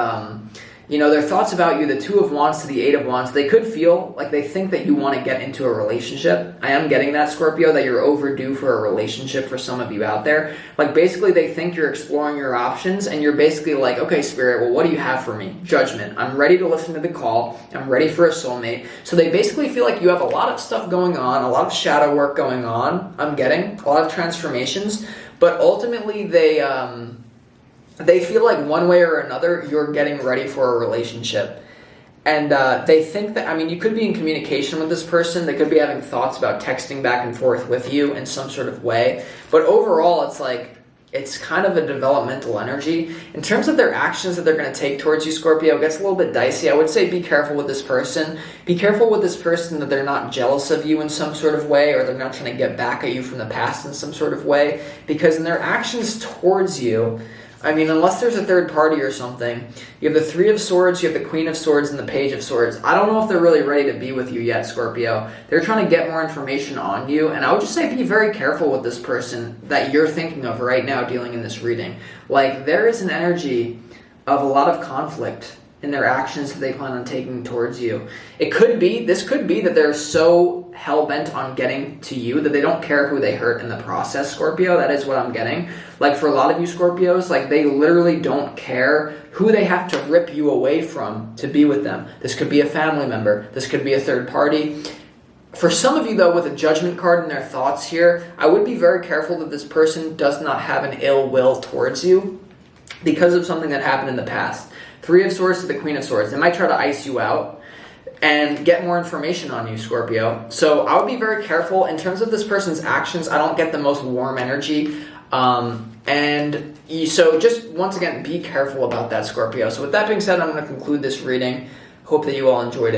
their thoughts about you, the Two of Wands to the Eight of Wands, they could feel like they think that you want to get into a relationship. I am getting that, Scorpio, that you're overdue for a relationship for some of you out there. Like, basically, they think you're exploring your options, and you're basically like, okay, Spirit, well, what do you have for me? Judgment. I'm ready to listen to the call. I'm ready for a soulmate. So they basically feel like you have a lot of stuff going on, a lot of shadow work going on. I'm getting a lot of transformations, but ultimately they feel like one way or another you're getting ready for a relationship. And they think that, you could be in communication with this person. They could be having thoughts about texting back and forth with you in some sort of way. But overall, it's like, it's kind of a developmental energy. In terms of their actions that they're going to take towards you, Scorpio, it gets a little bit dicey. I would say be careful with this person. Be careful with this person that they're not jealous of you in some sort of way, or they're not trying to get back at you from the past in some sort of way. Because in their actions towards you, unless there's a third party or something, you have the Three of Swords, you have the Queen of Swords, and the Page of Swords. I don't know if they're really ready to be with you yet, Scorpio. They're trying to get more information on you, and I would just say be very careful with this person that you're thinking of right now dealing in this reading. Like, there is an energy of a lot of conflict in their actions that they plan on taking towards you. This could be that they're so hell-bent on getting to you that they don't care who they hurt in the process, Scorpio. That is what I'm getting. Like, for a lot of you Scorpios, like, they literally don't care who they have to rip you away from to be with them. This could be a family member. This could be a third party. For some of you, though, with a Judgment card in their thoughts here, I would be very careful that this person does not have an ill will towards you because of something that happened in the past. Three of Swords to the Queen of Swords. They might try to ice you out and get more information on you, Scorpio. So I would be very careful. In terms of this person's actions, I don't get the most warm energy. So just, once again, be careful about that, Scorpio. So with that being said, I'm going to conclude this reading. Hope that you all enjoyed it.